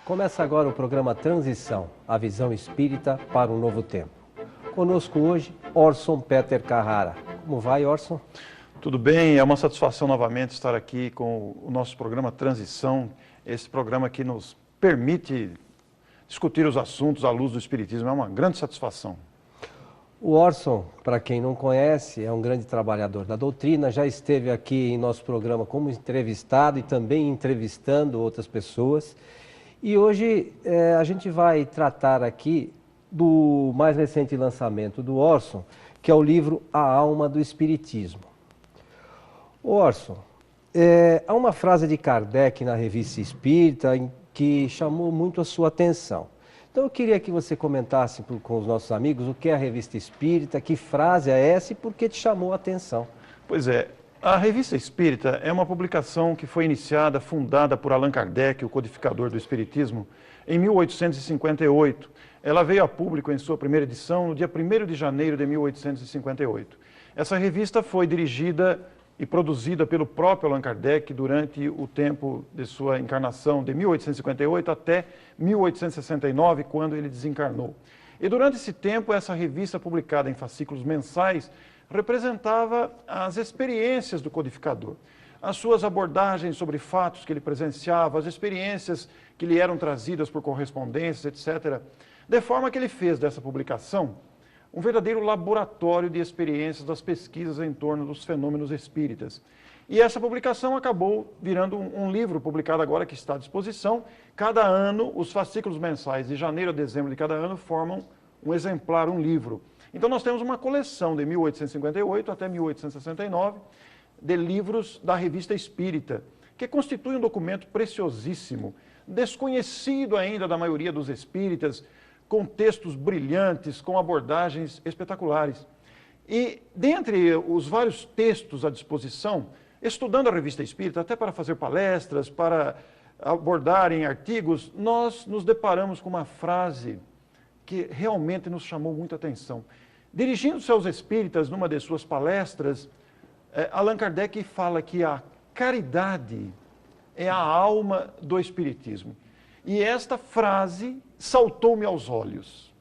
Começa agora o programa Transição, a visão espírita para um novo tempo. Conosco hoje, Orson Peter Carrara. Como vai, Orson? Tudo bem, é uma satisfação novamente estar aqui com o nosso programa Transição, esse programa que nos permite discutir os assuntos à luz do Espiritismo, é uma grande satisfação. O Orson, para quem não conhece, é um grande trabalhador da doutrina, já esteve aqui em nosso programa como entrevistado e também entrevistando outras pessoas. E hoje a gente vai tratar aqui do mais recente lançamento do Orson, que é o livro A Alma do Espiritismo. Orson, há uma frase de Kardec na Revista Espírita que chamou muito a sua atenção. Então eu queria que você comentasse com os nossos amigos o que é a Revista Espírita, que frase é essa e por que te chamou a atenção. Pois é, a Revista Espírita é uma publicação que foi iniciada, fundada por Allan Kardec, o codificador do Espiritismo, em 1858. Ela veio a público em sua primeira edição no dia 1º de janeiro de 1858. Essa revista foi dirigida e produzida pelo próprio Allan Kardec durante o tempo de sua encarnação, de 1858 até 1869, quando ele desencarnou. E durante esse tempo, essa revista, publicada em fascículos mensais, representava as experiências do codificador, as suas abordagens sobre fatos que ele presenciava, as experiências que lhe eram trazidas por correspondências, etc. De forma que ele fez dessa publicação um verdadeiro laboratório de experiências das pesquisas em torno dos fenômenos espíritas. E essa publicação acabou virando um livro publicado agora que está à disposição. Cada ano, os fascículos mensais de janeiro a dezembro de cada ano formam um exemplar, um livro. Então nós temos uma coleção de 1858 até 1869 de livros da Revista Espírita, que constitui um documento preciosíssimo, desconhecido ainda da maioria dos espíritas, com textos brilhantes, com abordagens espetaculares. E dentre os vários textos à disposição, estudando a Revista Espírita, até para fazer palestras, para abordar em artigos, nós nos deparamos com uma frase que realmente nos chamou muita atenção. Dirigindo-se aos espíritas numa de suas palestras, Allan Kardec fala que a caridade é a alma do espiritismo. E esta frase saltou-me aos olhos.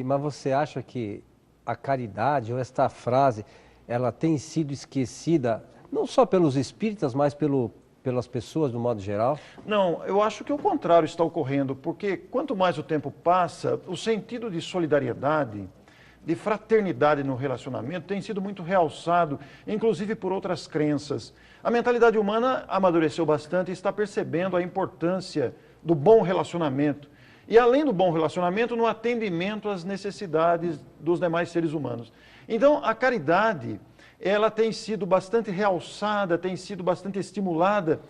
Mas você acha que a caridade, ou esta frase, ela tem sido esquecida, não só pelos espíritas, mas pelas pessoas do modo geral? Não, eu acho que o contrário está ocorrendo, porque quanto mais o tempo passa, o sentido de solidariedade, de fraternidade no relacionamento tem sido muito realçado, inclusive por outras crenças. A mentalidade humana amadureceu bastante e está percebendo a importância do bom relacionamento. E além do bom relacionamento, no atendimento às necessidades dos demais seres humanos. Então, a caridade, ela tem sido bastante realçada, tem sido bastante estimulada,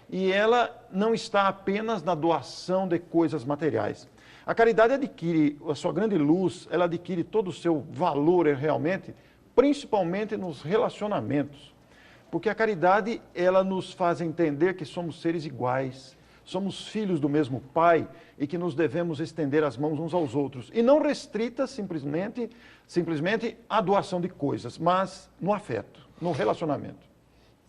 e ela não está apenas na doação de coisas materiais. A caridade adquire a sua grande luz, ela adquire todo o seu valor realmente, principalmente nos relacionamentos. Porque a caridade, ela nos faz entender que somos seres iguais, somos filhos do mesmo Pai e que nos devemos estender as mãos uns aos outros. E não restrita simplesmente à doação de coisas, mas no afeto, no relacionamento.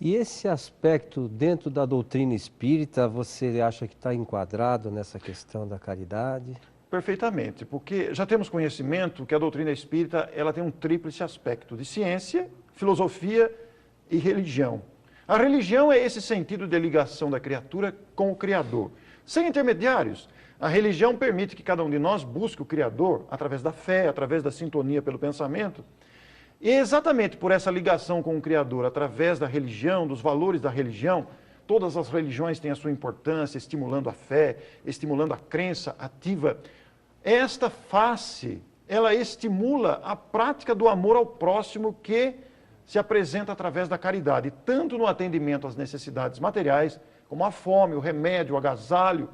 E esse aspecto dentro da doutrina espírita, você acha que está enquadrado nessa questão da caridade? Perfeitamente, porque já temos conhecimento que a doutrina espírita ela tem um tríplice aspecto de ciência, filosofia e religião. A religião é esse sentido de ligação da criatura com o Criador. Sem intermediários, a religião permite que cada um de nós busque o Criador através da fé, através da sintonia pelo pensamento. E exatamente por essa ligação com o Criador, através da religião, dos valores da religião, todas as religiões têm a sua importância, estimulando a fé, estimulando a crença ativa. Esta face, ela estimula a prática do amor ao próximo que se apresenta através da caridade, tanto no atendimento às necessidades materiais, como a fome, o remédio, o agasalho,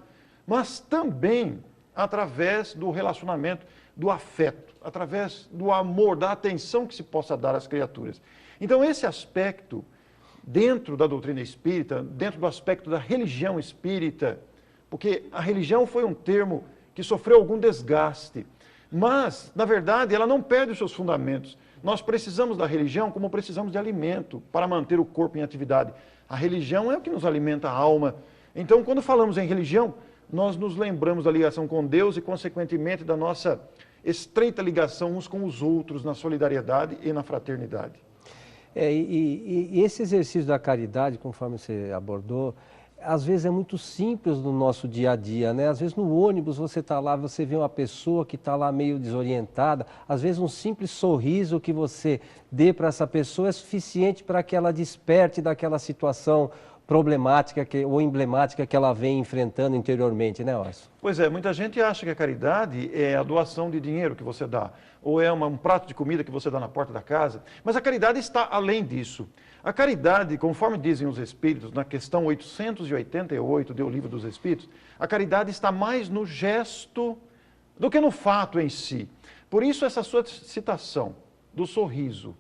mas também através do relacionamento, do afeto, através do amor, da atenção que se possa dar às criaturas. Então, esse aspecto, dentro da doutrina espírita, dentro do aspecto da religião espírita, porque a religião foi um termo que sofreu algum desgaste, Mas, na verdade, ela não perde os seus fundamentos. Nós precisamos da religião como precisamos de alimento para manter o corpo em atividade. A religião é o que nos alimenta a alma. Então, quando falamos em religião, nós nos lembramos da ligação com Deus e, consequentemente, da nossa estreita ligação uns com os outros na solidariedade e na fraternidade. E esse exercício da caridade, conforme você abordou, às vezes é muito simples no nosso dia a dia, né? Às vezes no ônibus você está lá, você vê uma pessoa que está lá meio desorientada, às vezes um simples sorriso que você dê para essa pessoa é suficiente para que ela desperte daquela situação problemática ou emblemática que ela vem enfrentando interiormente, né, Orson? Pois é, muita gente acha que a caridade é a doação de dinheiro que você dá, ou é um prato de comida que você dá na porta da casa, mas a caridade está além disso. A caridade, conforme dizem os Espíritos, na questão 888 do Livro dos Espíritos, a caridade está mais no gesto do que no fato em si. Por isso essa sua citação do sorriso,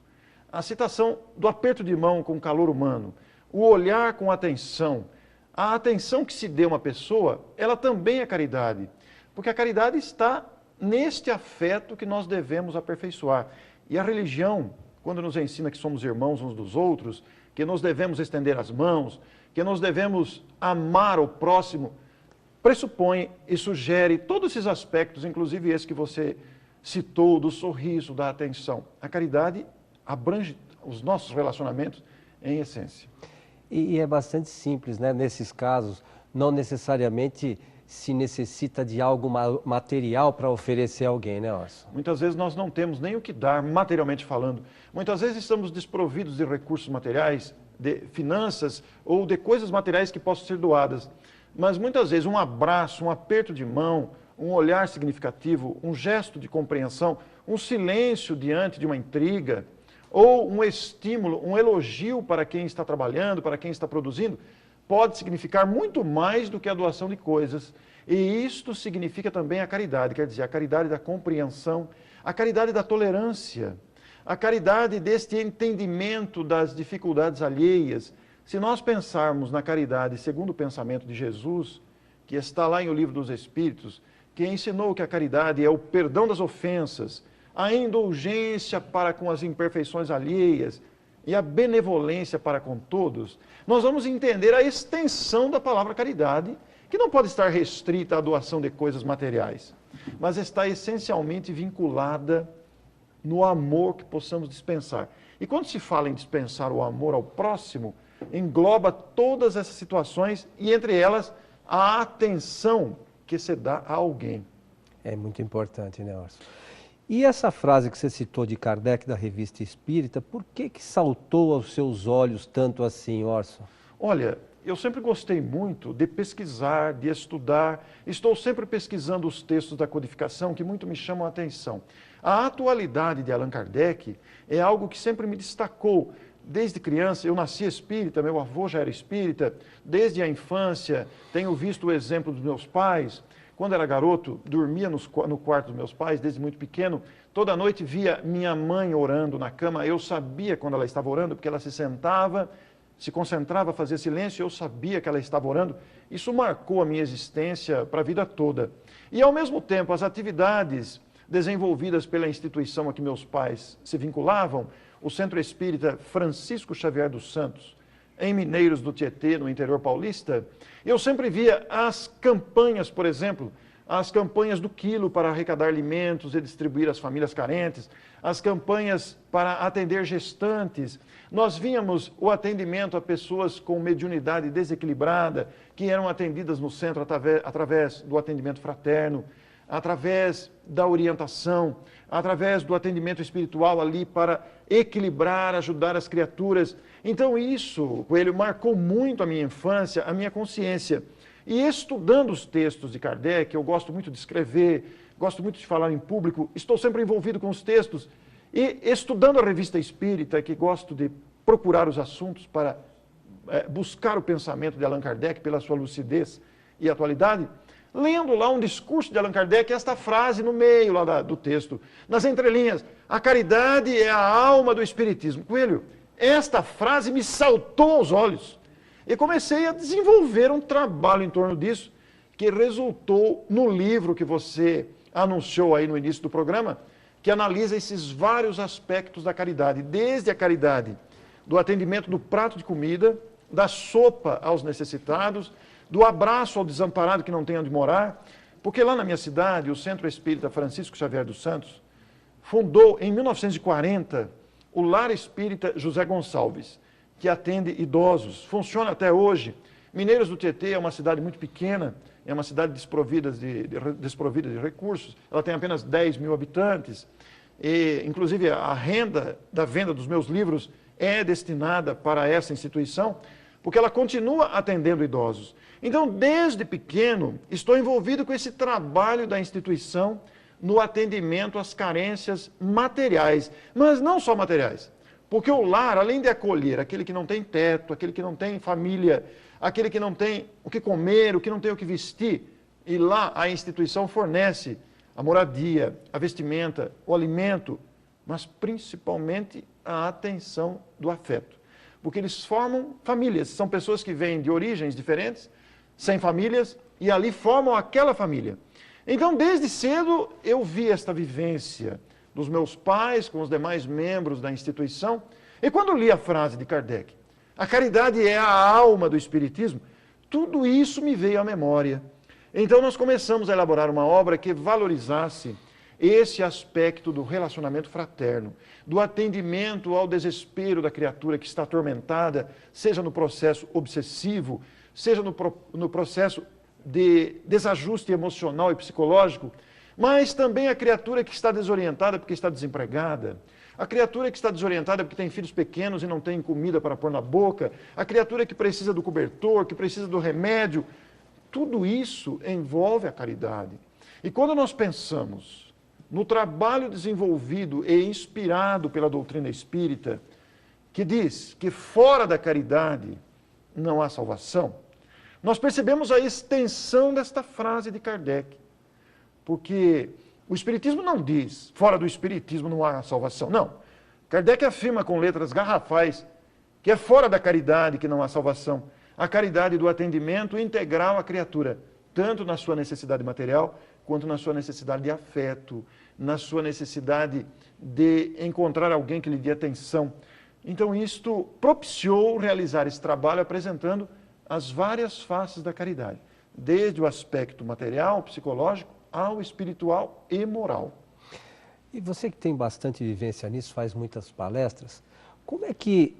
a citação do aperto de mão com calor humano, o olhar com atenção, a atenção que se dê a uma pessoa, ela também é caridade. Porque a caridade está neste afeto que nós devemos aperfeiçoar. E a religião, quando nos ensina que somos irmãos uns dos outros, que nós devemos estender as mãos, que nós devemos amar o próximo, pressupõe e sugere todos esses aspectos, inclusive esse que você citou, do sorriso, da atenção. A caridade abrange os nossos relacionamentos em essência. E é bastante simples, né? Nesses casos, não necessariamente se necessita de algo material para oferecer a alguém, né, Orson? Muitas vezes nós não temos nem o que dar, materialmente falando. Muitas vezes estamos desprovidos de recursos materiais, de finanças ou de coisas materiais que possam ser doadas. Mas muitas vezes um abraço, um aperto de mão, um olhar significativo, um gesto de compreensão, um silêncio diante de uma intriga, ou um estímulo, um elogio para quem está trabalhando, para quem está produzindo, pode significar muito mais do que a doação de coisas. E isto significa também a caridade, quer dizer, a caridade da compreensão, a caridade da tolerância, a caridade deste entendimento das dificuldades alheias. Se nós pensarmos na caridade segundo o pensamento de Jesus, que está lá em O Livro dos Espíritos, que ensinou que a caridade é o perdão das ofensas, a indulgência para com as imperfeições alheias e a benevolência para com todos, nós vamos entender a extensão da palavra caridade, que não pode estar restrita à doação de coisas materiais, mas está essencialmente vinculada no amor que possamos dispensar. E quando se fala em dispensar o amor ao próximo, engloba todas essas situações e, entre elas, a atenção que se dá a alguém. É muito importante, né, Orson? E essa frase que você citou de Kardec, da Revista Espírita, por que saltou aos seus olhos tanto assim, Orson? Olha, eu sempre gostei muito de pesquisar, de estudar. Estou sempre pesquisando os textos da codificação que muito me chamam a atenção. A atualidade de Allan Kardec é algo que sempre me destacou. Desde criança, eu nasci espírita, meu avô já era espírita. Desde a infância, tenho visto o exemplo dos meus pais. Quando era garoto, dormia no quarto dos meus pais, desde muito pequeno. Toda noite via minha mãe orando na cama. Eu sabia quando ela estava orando, porque ela se sentava, se concentrava, fazia silêncio, eu sabia que ela estava orando. Isso marcou a minha existência para a vida toda. E, ao mesmo tempo, as atividades desenvolvidas pela instituição a que meus pais se vinculavam, o Centro Espírita Francisco Xavier dos Santos, em Mineiros do Tietê, no interior paulista, eu sempre via as campanhas, por exemplo, as campanhas do quilo para arrecadar alimentos e distribuir às famílias carentes, as campanhas para atender gestantes. Nós víamos o atendimento a pessoas com mediunidade desequilibrada, que eram atendidas no centro através do atendimento fraterno, através da orientação, através do atendimento espiritual ali para equilibrar, ajudar as criaturas. Então isso, Coelho, marcou muito a minha infância, a minha consciência. E estudando os textos de Kardec, eu gosto muito de escrever, gosto muito de falar em público, estou sempre envolvido com os textos. E estudando a Revista Espírita, que gosto de procurar os assuntos para buscar o pensamento de Allan Kardec pela sua lucidez e atualidade, lendo lá um discurso de Allan Kardec, esta frase no meio lá do texto, nas entrelinhas, a caridade é a alma do Espiritismo. Coelho, esta frase me saltou aos olhos e comecei a desenvolver um trabalho em torno disso, que resultou no livro que você anunciou aí no início do programa, que analisa esses vários aspectos da caridade, desde a caridade do atendimento do prato de comida, da sopa aos necessitados, do abraço ao desamparado que não tem onde morar, porque lá na minha cidade, o Centro Espírita Francisco Xavier dos Santos fundou em 1940 o Lar Espírita José Gonçalves, que atende idosos, funciona até hoje. Mineiros do Tietê é uma cidade muito pequena, é uma cidade desprovida de recursos, ela tem apenas 10 mil habitantes, e, inclusive a renda da venda dos meus livros é destinada para essa instituição, porque ela continua atendendo idosos. Então, desde pequeno, estou envolvido com esse trabalho da instituição no atendimento às carências materiais, mas não só materiais, porque o lar, além de acolher aquele que não tem teto, aquele que não tem família, aquele que não tem o que comer, o que não tem o que vestir, e lá a instituição fornece a moradia, a vestimenta, o alimento, mas principalmente a atenção do afeto. Porque eles formam famílias, são pessoas que vêm de origens diferentes, sem famílias, e ali formam aquela família. Então, desde cedo, eu vi esta vivência dos meus pais com os demais membros da instituição, e quando li a frase de Kardec, a caridade é a alma do Espiritismo, tudo isso me veio à memória. Então, nós começamos a elaborar uma obra que valorizasse esse aspecto do relacionamento fraterno, do atendimento ao desespero da criatura que está atormentada, seja no processo obsessivo, seja no processo de desajuste emocional e psicológico, mas também a criatura que está desorientada porque está desempregada, a criatura que está desorientada porque tem filhos pequenos e não tem comida para pôr na boca, a criatura que precisa do cobertor, que precisa do remédio, tudo isso envolve a caridade. E quando nós pensamos no trabalho desenvolvido e inspirado pela doutrina espírita, que diz que fora da caridade não há salvação, nós percebemos a extensão desta frase de Kardec. Porque o Espiritismo não diz, fora do Espiritismo não há salvação. Não. Kardec afirma com letras garrafais que é fora da caridade que não há salvação. A caridade do atendimento integral à criatura, tanto na sua necessidade material, quanto na sua necessidade de afeto, na sua necessidade de encontrar alguém que lhe dê atenção. Então, isto propiciou realizar esse trabalho apresentando as várias faces da caridade, desde o aspecto material, psicológico, ao espiritual e moral. E você que tem bastante vivência nisso, faz muitas palestras, como é que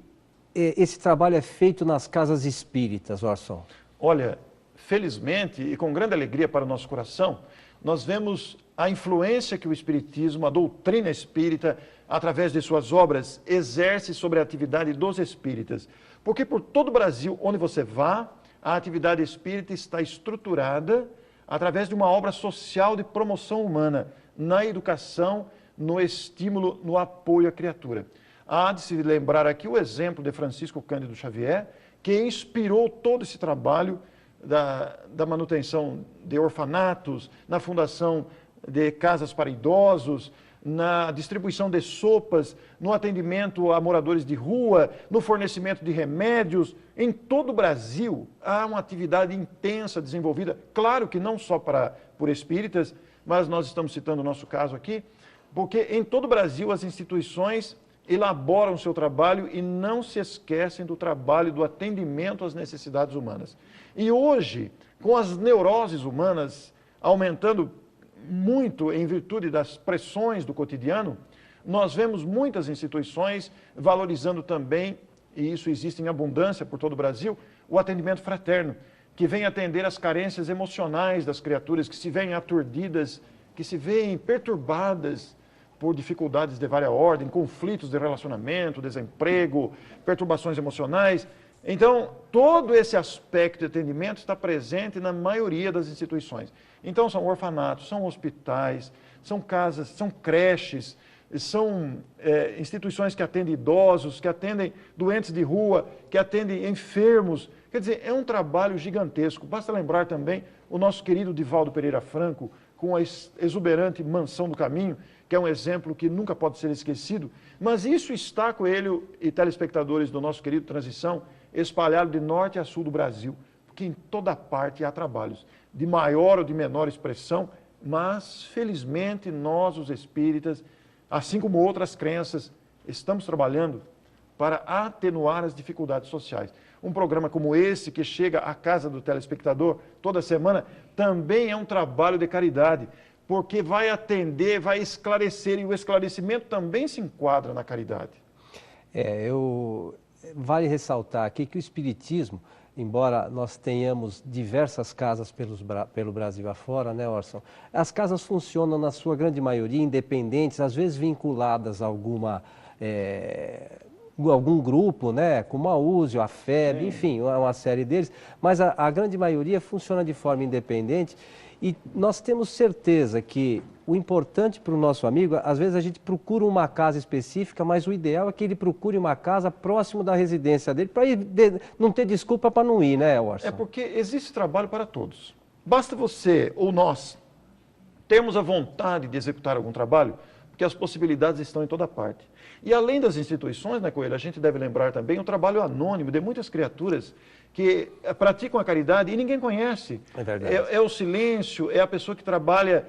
esse trabalho é feito nas casas espíritas, Orson? Olha, felizmente e com grande alegria para o nosso coração, nós vemos a influência que o Espiritismo, a doutrina espírita, através de suas obras, exerce sobre a atividade dos espíritas. Porque por todo o Brasil, onde você vá, a atividade espírita está estruturada através de uma obra social de promoção humana, na educação, no estímulo, no apoio à criatura. Há de se lembrar aqui o exemplo de Francisco Cândido Xavier, que inspirou todo esse trabalho da manutenção de orfanatos, na fundação de casas para idosos, na distribuição de sopas, no atendimento a moradores de rua, no fornecimento de remédios. Em todo o Brasil há uma atividade intensa desenvolvida, claro que não só por espíritas, mas nós estamos citando o nosso caso aqui, porque em todo o Brasil as instituições elaboram o seu trabalho e não se esquecem do trabalho do atendimento às necessidades humanas. E hoje, com as neuroses humanas aumentando muito em virtude das pressões do cotidiano, nós vemos muitas instituições valorizando também, e isso existe em abundância por todo o Brasil, o atendimento fraterno, que vem atender às carências emocionais das criaturas que se veem aturdidas, que se veem perturbadas por dificuldades de várias ordem, conflitos de relacionamento, desemprego, perturbações emocionais. Então, todo esse aspecto de atendimento está presente na maioria das instituições. Então, são orfanatos, são hospitais, são casas, são creches, são instituições que atendem idosos, que atendem doentes de rua, que atendem enfermos. Quer dizer, é um trabalho gigantesco. Basta lembrar também o nosso querido Divaldo Pereira Franco, com a exuberante Mansão do Caminho, que é um exemplo que nunca pode ser esquecido. Mas isso está, Coelho e telespectadores do nosso querido Transição, espalhado de norte a sul do Brasil, porque em toda parte há trabalhos, de maior ou de menor expressão, mas felizmente nós, os espíritas, assim como outras crenças, estamos trabalhando para atenuar as dificuldades sociais. Um programa como esse, que chega à casa do telespectador toda semana, também é um trabalho de caridade, porque vai atender, vai esclarecer, e o esclarecimento também se enquadra na caridade. Vale ressaltar aqui que o Espiritismo, embora nós tenhamos diversas casas pelo Brasil afora, né, Orson? As casas funcionam, na sua grande maioria, independentes, às vezes vinculadas a algum grupo, né, como a USE, a FEB, enfim, uma série deles, mas a grande maioria funciona de forma independente e nós temos certeza que o importante para o nosso amigo, às vezes a gente procura uma casa específica, mas o ideal é que ele procure uma casa próximo da residência dele, para não ter desculpa para não ir, né, Orson? É porque existe trabalho para todos. Basta você ou nós termos a vontade de executar algum trabalho, porque as possibilidades estão em toda parte. E além das instituições, né, Coelho, a gente deve lembrar também o trabalho anônimo de muitas criaturas que praticam a caridade e ninguém conhece. É verdade. É o silêncio, é a pessoa que trabalha,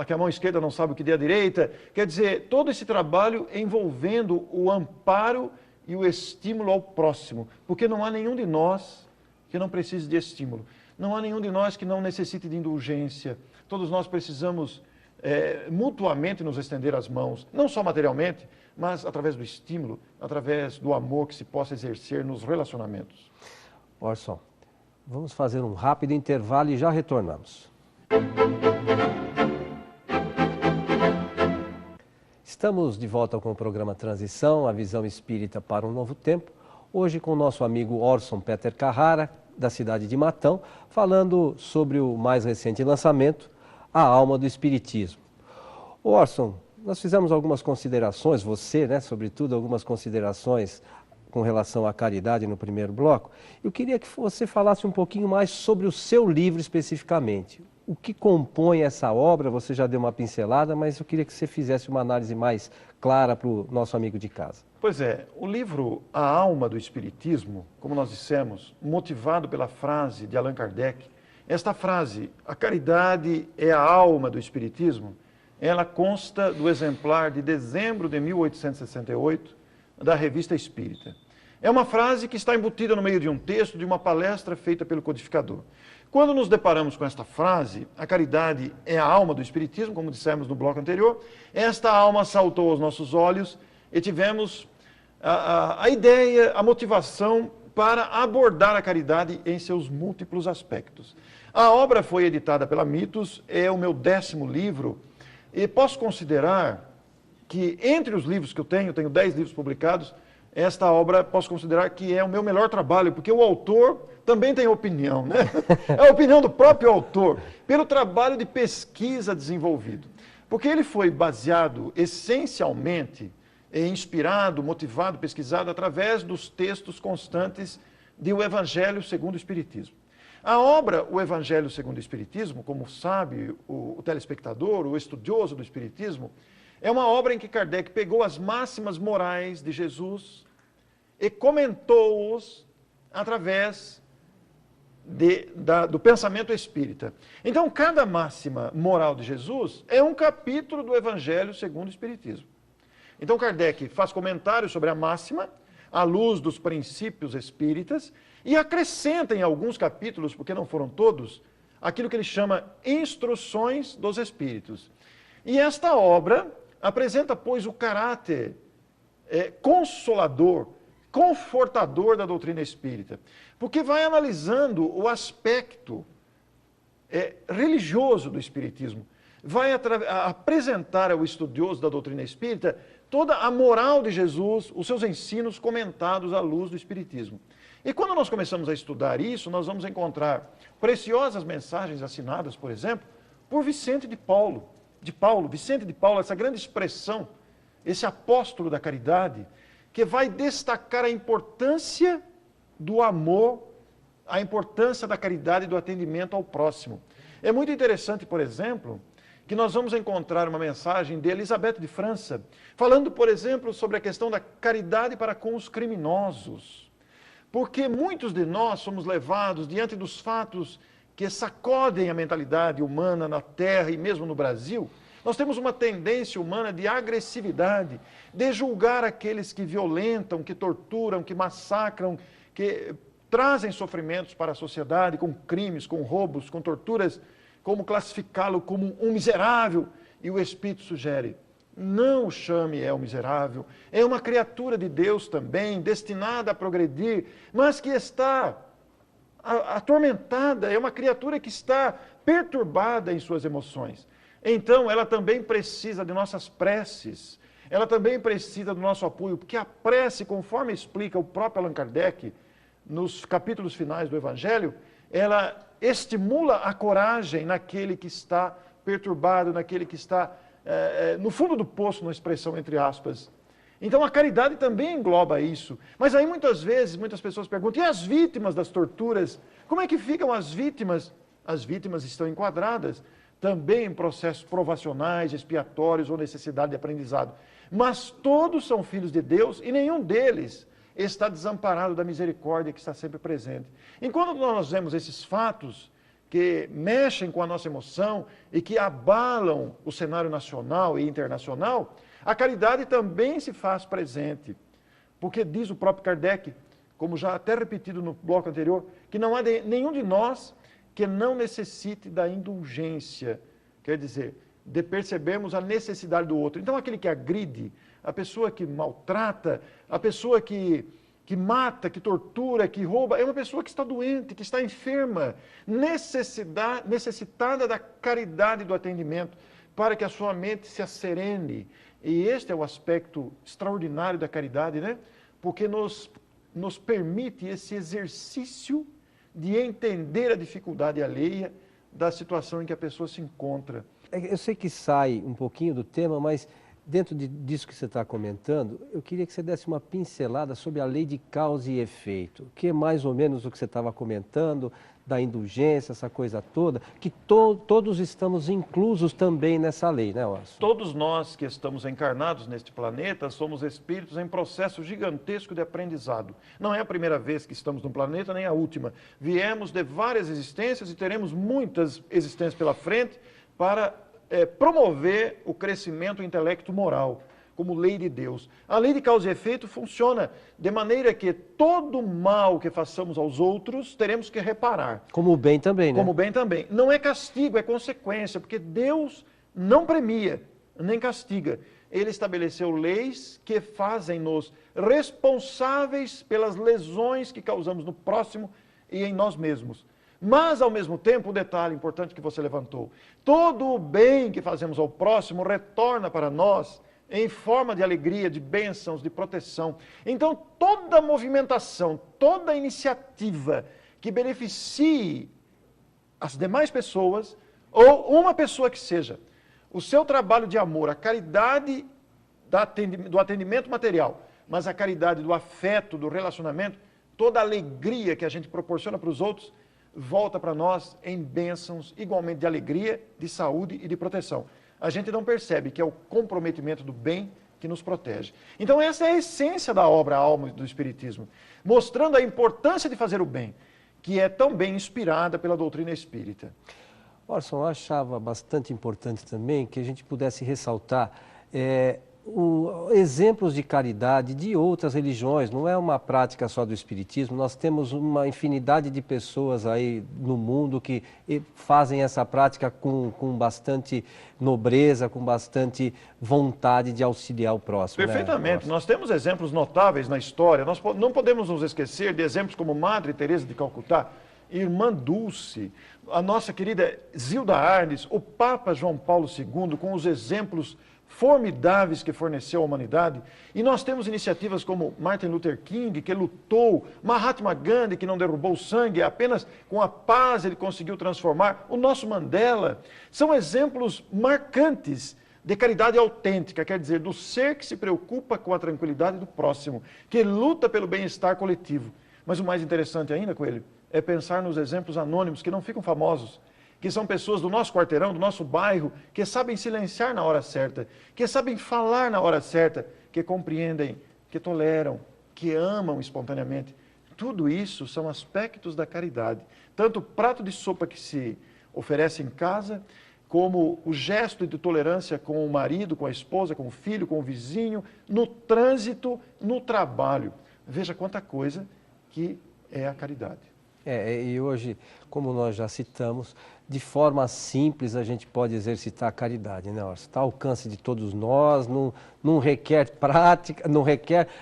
que a mão esquerda não sabe o que dê a direita. Quer dizer, todo esse trabalho envolvendo o amparo e o estímulo ao próximo, porque não há nenhum de nós que não precise de estímulo. Não há nenhum de nós que não necessite de indulgência. Todos nós precisamos mutuamente nos estender as mãos, não só materialmente, mas através do estímulo, através do amor que se possa exercer nos relacionamentos. Orson, vamos fazer um rápido intervalo e já retornamos. Estamos de volta com o programa Transição, a visão espírita para um novo tempo. Hoje com o nosso amigo Orson Peter Carrara, da cidade de Matão, falando sobre o mais recente lançamento, A Alma do Espiritismo. Orson, nós fizemos algumas considerações, você, né, sobretudo, algumas considerações com relação à caridade no primeiro bloco. Eu queria que você falasse um pouquinho mais sobre o seu livro especificamente. O que compõe essa obra? Você já deu uma pincelada, mas eu queria que você fizesse uma análise mais clara para o nosso amigo de casa. Pois é, o livro A Alma do Espiritismo, como nós dissemos, motivado pela frase de Allan Kardec, esta frase, a caridade é a alma do Espiritismo, ela consta do exemplar de dezembro de 1868 da Revista Espírita. É uma frase que está embutida no meio de um texto de uma palestra feita pelo codificador. Quando nos deparamos com esta frase, a caridade é a alma do Espiritismo, como dissemos no bloco anterior, esta alma saltou aos nossos olhos e tivemos a ideia, a motivação para abordar a caridade em seus múltiplos aspectos. A obra foi editada pela Mitos, é o meu 10º livro, e posso considerar que entre os livros que eu tenho 10 livros publicados, esta obra posso considerar que é o meu melhor trabalho, porque o autor também tem opinião, né? É a opinião do próprio autor, pelo trabalho de pesquisa desenvolvido. Porque ele foi baseado essencialmente, inspirado, motivado, pesquisado através dos textos constantes de O Evangelho segundo o Espiritismo. A obra O Evangelho segundo o Espiritismo, como sabe o telespectador, o estudioso do Espiritismo, é uma obra em que Kardec pegou as máximas morais de Jesus e comentou-os através do pensamento espírita. Então, cada máxima moral de Jesus é um capítulo do Evangelho segundo o Espiritismo. Então, Kardec faz comentários sobre a máxima, à luz dos princípios espíritas, e acrescenta em alguns capítulos, porque não foram todos, aquilo que ele chama instruções dos espíritos. E esta obra apresenta, pois, o caráter consolador, confortador da doutrina espírita, porque vai analisando o aspecto religioso do espiritismo, vai apresentar ao estudioso da doutrina espírita toda a moral de Jesus, os seus ensinos comentados à luz do espiritismo. E quando nós começamos a estudar isso, nós vamos encontrar preciosas mensagens assinadas, por exemplo, por Vicente de Paulo, Vicente de Paulo, essa grande expressão, esse apóstolo da caridade, que vai destacar a importância do amor, a importância da caridade e do atendimento ao próximo. É muito interessante, por exemplo, que nós vamos encontrar uma mensagem de Elizabeth de França, falando, por exemplo, sobre a questão da caridade para com os criminosos. Porque muitos de nós somos levados diante dos fatos que sacodem a mentalidade humana na Terra e mesmo no Brasil, nós temos uma tendência humana de agressividade, de julgar aqueles que violentam, que torturam, que massacram, que trazem sofrimentos para a sociedade com crimes, com roubos, com torturas, como classificá-lo como um miserável. E o Espírito sugere: não o chame o miserável, é uma criatura de Deus também, destinada a progredir, mas que está atormentada, é uma criatura que está perturbada em suas emoções. Então, ela também precisa de nossas preces, ela também precisa do nosso apoio, porque a prece, conforme explica o próprio Allan Kardec, nos capítulos finais do Evangelho, ela estimula a coragem naquele que está perturbado, naquele que está no fundo do poço, na expressão entre aspas. Então a caridade também engloba isso. Mas aí muitas vezes, muitas pessoas perguntam: e as vítimas das torturas? Como é que ficam as vítimas? As vítimas estão enquadradas também em processos provacionais, expiatórios ou necessidade de aprendizado. Mas todos são filhos de Deus e nenhum deles está desamparado da misericórdia que está sempre presente. Enquanto nós vemos esses fatos que mexem com a nossa emoção e que abalam o cenário nacional e internacional, a caridade também se faz presente. Porque diz o próprio Kardec, como já até repetido no bloco anterior, que não há nenhum de nós que não necessite da indulgência, quer dizer, de percebermos a necessidade do outro. Então, aquele que agride, a pessoa que maltrata, a pessoa que mata, que tortura, que rouba, é uma pessoa que está doente, que está enferma, necessitada da caridade e do atendimento, para que a sua mente se asserene. E este é o aspecto extraordinário da caridade, né? Porque nos permite esse exercício de entender a dificuldade alheia da situação em que a pessoa se encontra. Eu sei que sai um pouquinho do tema, mas dentro disso que você está comentando, eu queria que você desse uma pincelada sobre a lei de causa e efeito, que é mais ou menos o que você estava comentando, da indulgência, essa coisa toda, que todos estamos inclusos também nessa lei, né, Orson? Todos nós que estamos encarnados neste planeta somos espíritos em processo gigantesco de aprendizado. Não é a primeira vez que estamos no planeta, nem a última. Viemos de várias existências e teremos muitas existências pela frente para promover o crescimento do intelecto moral, como lei de Deus. A lei de causa e efeito funciona de maneira que todo mal que façamos aos outros, teremos que reparar. Como o bem também, né? Como o bem também. Não é castigo, é consequência, porque Deus não premia, nem castiga. Ele estabeleceu leis que fazem-nos responsáveis pelas lesões que causamos no próximo e em nós mesmos. Mas, ao mesmo tempo, um detalhe importante que você levantou: todo o bem que fazemos ao próximo retorna para nós em forma de alegria, de bênçãos, de proteção. Então, toda movimentação, toda iniciativa que beneficie as demais pessoas, ou uma pessoa que seja, o seu trabalho de amor, a caridade do atendimento material, mas a caridade do afeto, do relacionamento, toda a alegria que a gente proporciona para os outros, volta para nós em bênçãos igualmente de alegria, de saúde e de proteção. A gente não percebe que é o comprometimento do bem que nos protege. Então essa é a essência da obra Alma do Espiritismo, mostrando a importância de fazer o bem, que é tão bem inspirada pela doutrina espírita. Orson, eu achava bastante importante também que a gente pudesse ressaltar exemplos de caridade de outras religiões, não é uma prática só do Espiritismo. Nós temos uma infinidade de pessoas aí no mundo que fazem essa prática com bastante nobreza, com bastante vontade de auxiliar o próximo. Perfeitamente. Né? Nós temos exemplos notáveis na história. Nós não podemos nos esquecer de exemplos como Madre Teresa de Calcutá, Irmã Dulce, a nossa querida Zilda Arnes, o Papa João Paulo II, com os exemplos formidáveis que forneceu à humanidade. E nós temos iniciativas como Martin Luther King, que lutou, Mahatma Gandhi, que não derrubou o sangue, apenas com a paz ele conseguiu transformar, o nosso Mandela. São exemplos marcantes de caridade autêntica, quer dizer, do ser que se preocupa com a tranquilidade do próximo, que luta pelo bem-estar coletivo. Mas o mais interessante ainda, Coelho, é pensar nos exemplos anônimos que não ficam famosos, que são pessoas do nosso quarteirão, do nosso bairro, que sabem silenciar na hora certa, que sabem falar na hora certa, que compreendem, que toleram, que amam espontaneamente, Tudo isso são aspectos da caridade. Tanto o prato de sopa que se oferece em casa, como o gesto de tolerância com o marido, com a esposa, com o filho, com o vizinho, no trânsito, no trabalho. Veja quanta coisa que é a caridade. E hoje, como nós já citamos, de forma simples a gente pode exercitar a caridade, né, Orson? Está ao alcance de todos nós, não requer prática,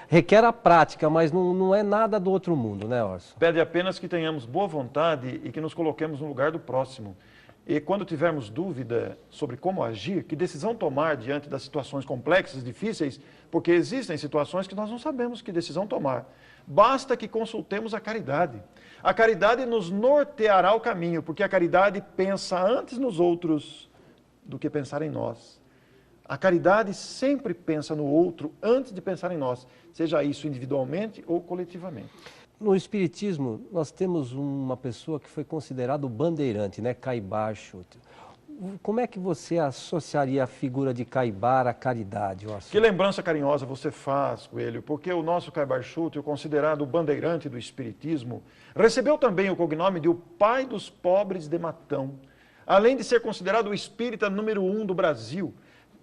requer a prática, mas não é nada do outro mundo, né, Orson? Pede apenas que tenhamos boa vontade e que nos coloquemos no lugar do próximo. E quando tivermos dúvida sobre como agir, que decisão tomar diante das situações complexas, difíceis, porque existem situações que nós não sabemos que decisão tomar. Basta que consultemos a caridade. A caridade nos norteará o caminho, porque a caridade pensa antes nos outros do que pensar em nós. A caridade sempre pensa no outro antes de pensar em nós, seja isso individualmente ou coletivamente. No Espiritismo, nós temos uma pessoa que foi considerado bandeirante, né? Caibar Schutt. Como é que você associaria a figura de Caibar à caridade, Orson? Que lembrança carinhosa você faz, Coelho, porque o nosso Caibar Schutt, o considerado bandeirante do Espiritismo, recebeu também o cognome de o pai dos pobres de Matão, além de ser considerado o espírita número 1 do Brasil,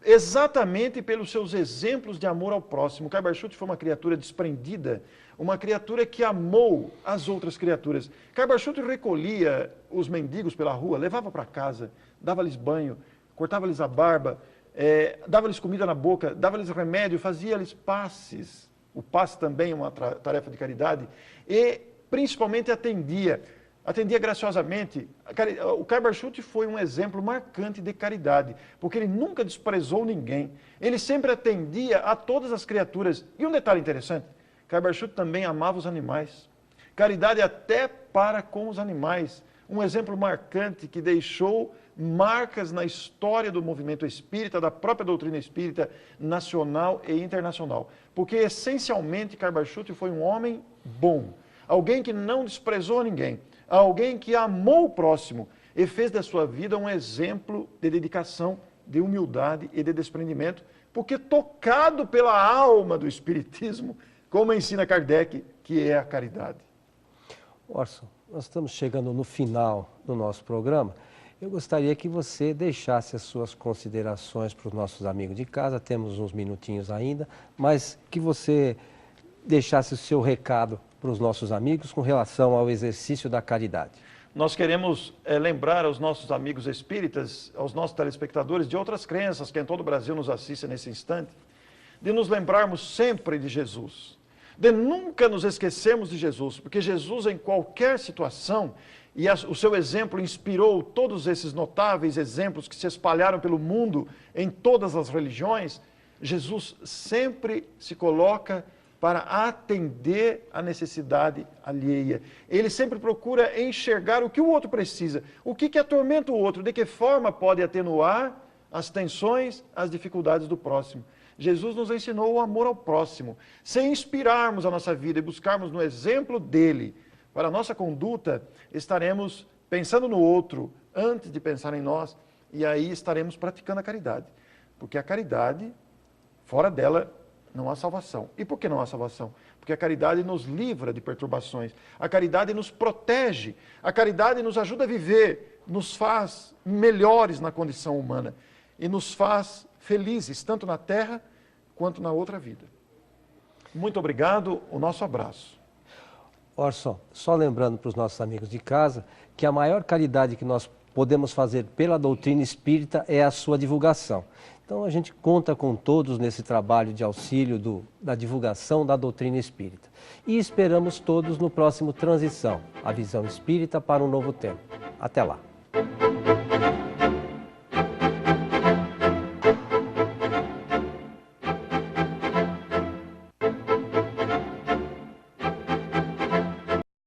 exatamente pelos seus exemplos de amor ao próximo. Caibar Schutt foi uma criatura desprendida, uma criatura que amou as outras criaturas. Caibar Schutt recolhia os mendigos pela rua, levava para casa, dava-lhes banho, cortava-lhes a barba, dava-lhes comida na boca, dava-lhes remédio, fazia-lhes passes. O passe também é uma tarefa de caridade. E, principalmente, atendia graciosamente. O Caibar Schutt foi um exemplo marcante de caridade, porque ele nunca desprezou ninguém. Ele sempre atendia a todas as criaturas. E um detalhe interessante, Caibar Schutt também amava os animais. Caridade até para com os animais. Um exemplo marcante que deixou marcas na história do movimento espírita, da própria doutrina espírita nacional e internacional. Porque, essencialmente, Caibar Schutt foi um homem bom. Alguém que não desprezou ninguém. Alguém que amou o próximo e fez da sua vida um exemplo de dedicação, de humildade e de desprendimento, porque tocado pela alma do Espiritismo, como ensina Kardec, que é a caridade. Orson, nós estamos chegando no final do nosso programa. Eu gostaria que você deixasse as suas considerações para os nossos amigos de casa, temos uns minutinhos ainda, mas que você deixasse o seu recado para os nossos amigos com relação ao exercício da caridade. Nós queremos lembrar aos nossos amigos espíritas, aos nossos telespectadores de outras crenças que em todo o Brasil nos assistem nesse instante, de nos lembrarmos sempre de Jesus, de nunca nos esquecermos de Jesus, porque Jesus em qualquer situação, e o seu exemplo inspirou todos esses notáveis exemplos que se espalharam pelo mundo em todas as religiões, Jesus sempre se coloca para atender a necessidade alheia. Ele sempre procura enxergar o que o outro precisa, o que atormenta o outro, de que forma pode atenuar as tensões, as dificuldades do próximo. Jesus nos ensinou o amor ao próximo. Se inspirarmos a nossa vida e buscarmos no exemplo dele para a nossa conduta, estaremos pensando no outro antes de pensar em nós, e aí estaremos praticando a caridade. Porque a caridade, fora dela, não há salvação. E por que não há salvação? Porque a caridade nos livra de perturbações. A caridade nos protege. A caridade nos ajuda a viver, nos faz melhores na condição humana e nos faz felizes, tanto na terra quanto na outra vida. Muito obrigado, o nosso abraço. Orson, só lembrando para os nossos amigos de casa que a maior caridade que nós podemos fazer pela doutrina espírita é a sua divulgação. Então a gente conta com todos nesse trabalho de auxílio da divulgação da doutrina espírita. E esperamos todos no próximo Transição, a visão espírita para um novo tempo. Até lá.